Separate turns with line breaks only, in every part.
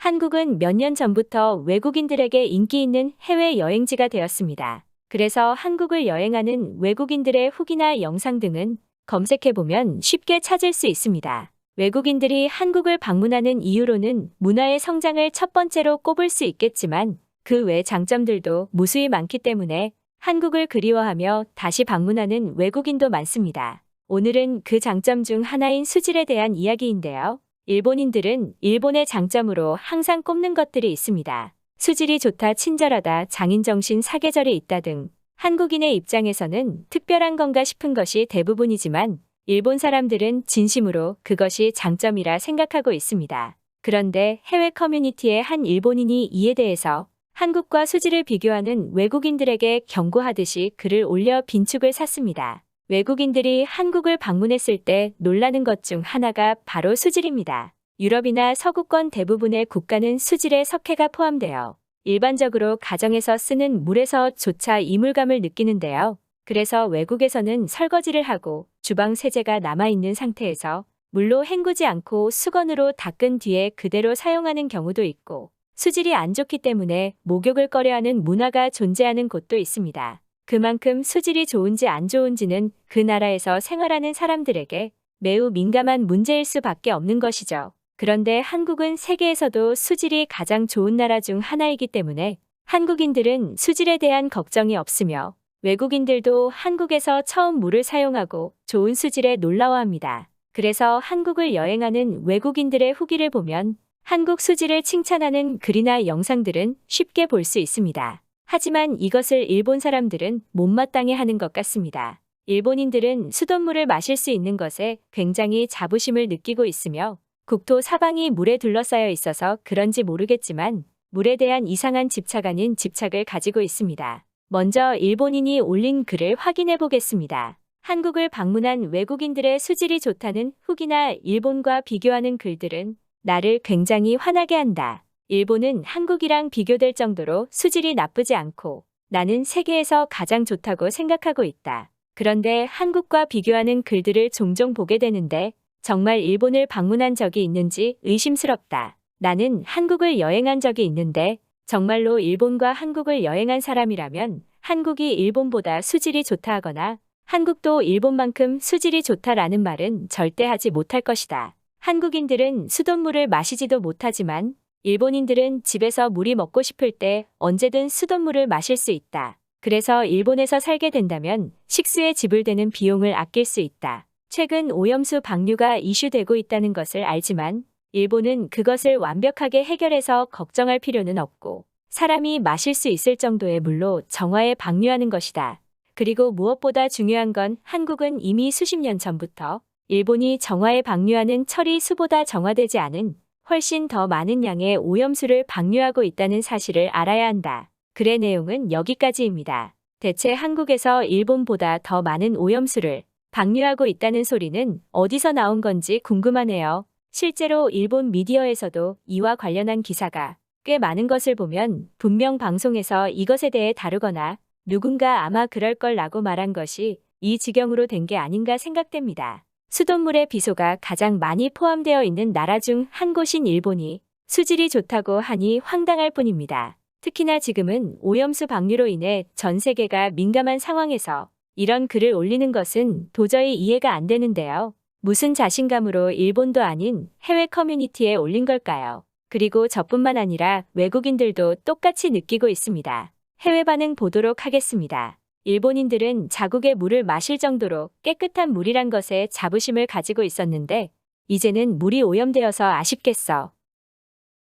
한국은 몇 년 전부터 외국인들에게 인기 있는 해외 여행지가 되었습니다. 그래서 한국을 여행하는 외국인들의 후기나 영상 등은 검색해보면 쉽게 찾을 수 있습니다. 외국인들이 한국을 방문하는 이유로는 문화의 성장을 첫 번째로 꼽을 수 있겠지만 그 외 장점들도 무수히 많기 때문에 한국을 그리워하며 다시 방문하는 외국인도 많습니다. 오늘은 그 장점 중 하나인 수질에 대한 이야기인데요. 일본인들은 일본의 장점으로 항상 꼽는 것들이 있습니다. 수질이 좋다, 친절하다, 장인정신, 사계절이 있다 등 한국인의 입장에서는 특별한 건가 싶은 것이 대부분이지만 일본 사람들은 진심으로 그것이 장점이라 생각하고 있습니다. 그런데 해외 커뮤니티의 한 일본인이 이에 대해서 한국과 수질을 비교하는 외국인들에게 경고하듯이 글을 올려 빈축을 샀습니다. 외국인들이 한국을 방문했을 때 놀라는 것 중 하나가 바로 수질입니다. 유럽이나 서구권 대부분의 국가는 수질에 석회가 포함되어 일반적으로 가정에서 쓰는 물에서조차 이물감을 느끼는데요. 그래서 외국에서는 설거지를 하고 주방 세제가 남아있는 상태에서 물로 헹구지 않고 수건으로 닦은 뒤에 그대로 사용하는 경우도 있고 수질이 안 좋기 때문에 목욕을 꺼려하는 문화가 존재하는 곳도 있습니다. 그만큼 수질이 좋은지 안 좋은지는 그 나라에서 생활하는 사람들에게 매우 민감한 문제일 수밖에 없는 것이죠. 그런데 한국은 세계에서도 수질이 가장 좋은 나라 중 하나이기 때문에 한국인들은 수질에 대한 걱정이 없으며 외국인들도 한국에서 처음 물을 사용하고 좋은 수질에 놀라워합니다. 그래서 한국을 여행하는 외국인들의 후기를 보면 한국 수질을 칭찬하는 글이나 영상들은 쉽게 볼 수 있습니다. 하지만 이것을 일본 사람들은 못마땅해 하는 것 같습니다. 일본인들은 수돗물을 마실 수 있는 것에 굉장히 자부심을 느끼고 있으며 국토 사방이 물에 둘러싸여 있어서 그런지 모르겠지만 물에 대한 이상한 집착 아닌 집착을 가지고 있습니다. 먼저 일본인이 올린 글을 확인해 보겠습니다. 한국을 방문한 외국인들의 수질이 좋다는 후기나 일본과 비교하는 글들은 나를 굉장히 화나게 한다. 일본은 한국이랑 비교될 정도로 수질이 나쁘지 않고 나는 세계에서 가장 좋다고 생각하고 있다. 그런데 한국과 비교하는 글들을 종종 보게 되는데 정말 일본을 방문한 적이 있는지 의심스럽다. 나는 한국을 여행한 적이 있는데 정말로 일본과 한국을 여행한 사람이라면 한국이 일본보다 수질이 좋다 하거나 한국도 일본만큼 수질이 좋다라는 말은 절대 하지 못할 것이다. 한국인들은 수돗물을 마시지도 못하지만 일본인들은 집에서 물이 먹고 싶을 때 언제든 수돗물을 마실 수 있다. 그래서 일본에서 살게 된다면 식수에 지불되는 비용을 아낄 수 있다. 최근 오염수 방류가 이슈되고 있다는 것을 알지만 일본은 그것을 완벽하게 해결해서 걱정할 필요는 없고 사람이 마실 수 있을 정도의 물로 정화해 방류하는 것이다. 그리고 무엇보다 중요한 건 한국은 이미 수십 년 전부터 일본이 정화해 방류하는 처리수보다 정화되지 않은 훨씬 더 많은 양의 오염수를 방류하고 있다는 사실을 알아야 한다. 글의 내용은 여기까지입니다. 대체 한국에서 일본보다 더 많은 오염수를 방류하고 있다는 소리는 어디서 나온 건지 궁금하네요. 실제로 일본 미디어에서도 이와 관련한 기사가 꽤 많은 것을 보면 분명 방송에서 이것에 대해 다루거나 누군가 아마 그럴 걸라고 말한 것이 이 지경으로 된 게 아닌가 생각됩니다. 수돗물의 비소가 가장 많이 포함되어 있는 나라 중 한 곳인 일본이 수질이 좋다고 하니 황당할 뿐입니다. 특히나 지금은 오염수 방류로 인해 전 세계가 민감한 상황에서 이런 글을 올리는 것은 도저히 이해가 안 되는데요. 무슨 자신감으로 일본도 아닌 해외 커뮤니티에 올린 걸까요? 그리고 저뿐만 아니라 외국인들도 똑같이 느끼고 있습니다. 해외 반응 보도록 하겠습니다. 일본인들은 자국의 물을 마실 정도로 깨끗한 물이란 것에 자부심을 가지고 있었는데 이제는 물이 오염되어서 아쉽겠어.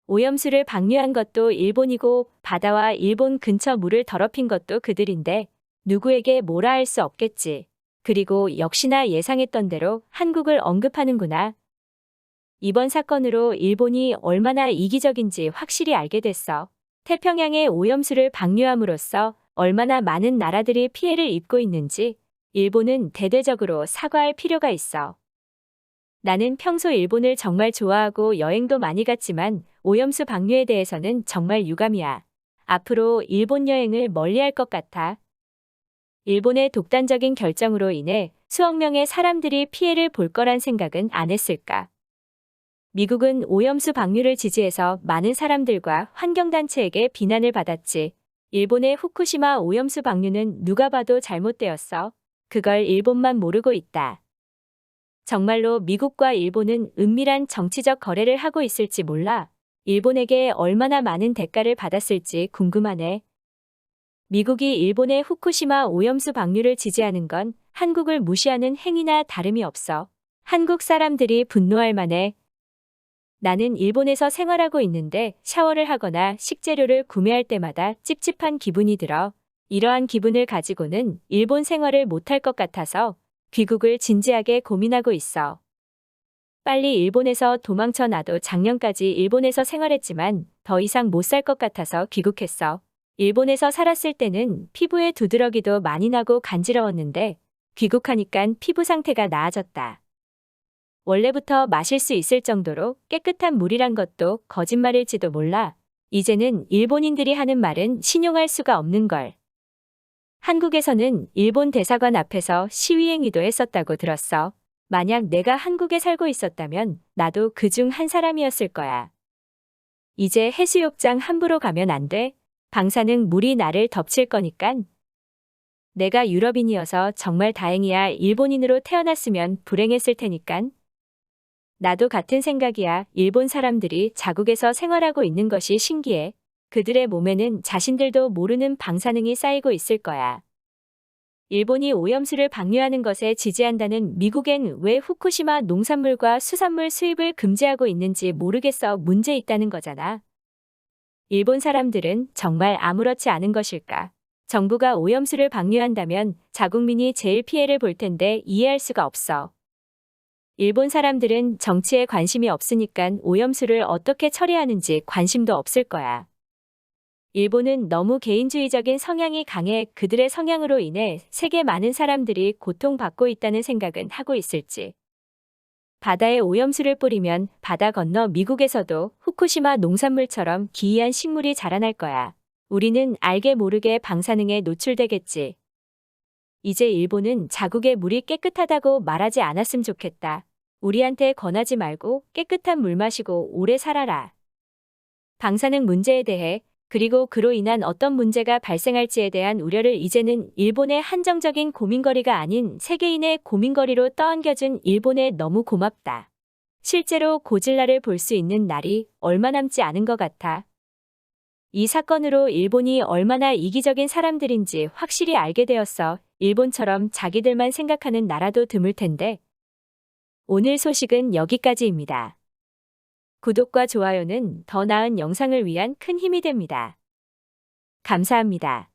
오염수를 방류한 것도 일본이고 바다와 일본 근처 물을 더럽힌 것도 그들인데 누구에게 뭐라 할 수 없겠지. 그리고 역시나 예상했던 대로 한국을 언급하는구나. 이번 사건으로 일본이 얼마나 이기적인지 확실히 알게 됐어. 태평양의 오염수를 방류함으로써 얼마나 많은 나라들이 피해를 입고 있는지 일본은 대대적으로 사과할 필요가 있어. 나는 평소 일본을 정말 좋아하고 여행도 많이 갔지만 오염수 방류에 대해서는 정말 유감이야. 앞으로 일본 여행을 멀리할 것 같아. 일본의 독단적인 결정으로 인해 수억 명의 사람들이 피해를 볼 거란 생각은 안 했을까? 미국은 오염수 방류를 지지해서 많은 사람들과 환경단체에게 비난을 받았지. 일본의 후쿠시마 오염수 방류는 누가 봐도 잘못되었어. 그걸 일본만 모르고 있다. 정말로 미국과 일본은 은밀한 정치적 거래를 하고 있을지 몰라. 일본에게 얼마나 많은 대가를 받았을지 궁금하네. 미국이 일본의 후쿠시마 오염수 방류를 지지하는 건 한국을 무시하는 행위나 다름이 없어. 한국 사람들이 분노할 만해. 나는 일본에서 생활하고 있는데 샤워를 하거나 식재료를 구매할 때마다 찝찝한 기분이 들어. 이러한 기분을 가지고는 일본 생활을 못할 것 같아서 귀국을 진지하게 고민하고 있어. 빨리 일본에서 도망쳐. 나도 작년까지 일본에서 생활했지만 더 이상 못 살 것 같아서 귀국했어. 일본에서 살았을 때는 피부에 두드러기도 많이 나고 간지러웠는데 귀국하니깐 피부 상태가 나아졌다. 원래부터 마실 수 있을 정도로 깨끗한 물이란 것도 거짓말일지도 몰라. 이제는 일본인들이 하는 말은 신용할 수가 없는 걸. 한국에서는 일본 대사관 앞에서 시위행위도 했었다고 들었어. 만약 내가 한국에 살고 있었다면 나도 그중 한 사람이었을 거야. 이제 해수욕장 함부로 가면 안 돼. 방사능 물이 나를 덮칠 거니깐. 내가 유럽인이어서 정말 다행이야. 일본인으로 태어났으면 불행했을 테니깐. 나도 같은 생각이야. 일본 사람들이 자국에서 생활하고 있는 것이 신기해. 그들의 몸에는 자신들도 모르는 방사능이 쌓이고 있을 거야. 일본이 오염수를 방류하는 것에 지지한다는 미국엔 왜 후쿠시마 농산물과 수산물 수입을 금지하고 있는지 모르겠어. 문제 있다는 거잖아. 일본 사람들은 정말 아무렇지 않은 것일까? 정부가 오염수를 방류한다면 자국민이 제일 피해를 볼 텐데 이해할 수가 없어. 일본 사람들은 정치에 관심이 없으니까 오염수를 어떻게 처리하는지 관심도 없을 거야. 일본은 너무 개인주의적인 성향이 강해. 그들의 성향으로 인해 세계 많은 사람들이 고통받고 있다는 생각은 하고 있을지. 바다에 오염수를 뿌리면 바다 건너 미국에서도 후쿠시마 농산물처럼 기이한 식물이 자라날 거야. 우리는 알게 모르게 방사능에 노출되겠지. 이제 일본은 자국의 물이 깨끗하다고 말하지 않았으면 좋겠다. 우리한테 권하지 말고 깨끗한 물 마시고 오래 살아라. 방사능 문제에 대해 그리고 그로 인한 어떤 문제가 발생할지에 대한 우려를 이제는 일본의 한정적인 고민거리가 아닌 세계인의 고민거리로 떠안겨준 일본에 너무 고맙다. 실제로 고질라를 볼 수 있는 날이 얼마 남지 않은 것 같아. 이 사건으로 일본이 얼마나 이기적인 사람들인지 확실히 알게 되었어. 일본처럼 자기들만 생각하는 나라도 드물 텐데. 오늘 소식은 여기까지입니다. 구독과 좋아요는 더 나은 영상을 위한 큰 힘이 됩니다. 감사합니다.